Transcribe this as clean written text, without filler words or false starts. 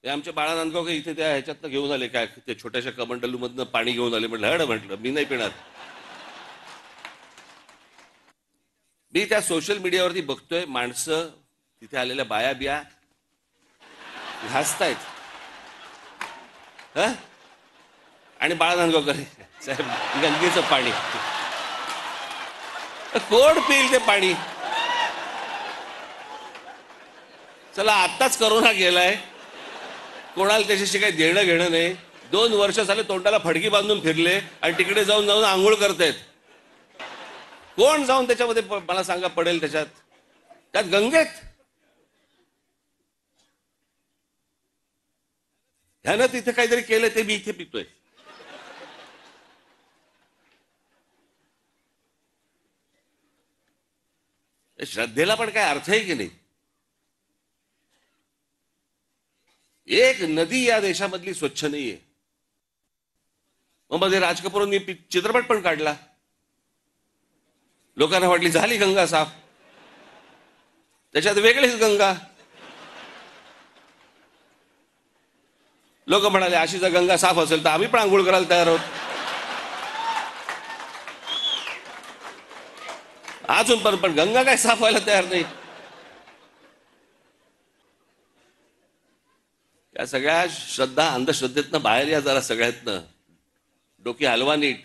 हे आमचे बाळा नांदगावकर इथे त्या ह्याच्यातनं घेऊन आले, काय ते छोट्याशा कमंडलूमधनं पाणी घेऊन आले. म्हटलं हड, म्हटलं मी नाही पिणार. मी त्या सोशल मीडियावरती बघतोय, माणसं तिथे आलेल्या बाया बिया घासतायत. आणि बाळा नांदगावकर साहेब गंगेचं पाणी कोण पिईल ते पाणी? चला आत्ताच करोना गेलाय, कोणाला त्याच्याशी काही देणं घेणं नाही. 2 वर्ष झाले तोंडाला फडकी बांधून फिरले आणि तिकडे जाऊन जाऊन आंघोळ करतायत. कोण जाऊन त्याच्यामध्ये मला सांगा पडेल त्याच्यात, त्यात गंगेत? ह्यानं तिथे काहीतरी केलं ते मी इथे पितोय. श्रद्धेला पण काय अर्थ आहे की नाही? एक नदी या देशामधली स्वच्छ नाहीये. मग मध्ये राज कपूरांनी चित्रपट पण काढला, लोकांना वाटली झाली गंगा साफ, त्याच्यात वेगळीच गंगा. लोक म्हणाले अशी जर गंगा साफ असेल तर आम्ही पण आंघोळ करायला तयार आहोत. अजून पण गंगा काय साफ व्हायला तयार नाही. या सगळ्या श्रद्धा अंधश्रद्धेतनं बाहेर या जरा, सगळ्यातनं डोकी हलवा नीट.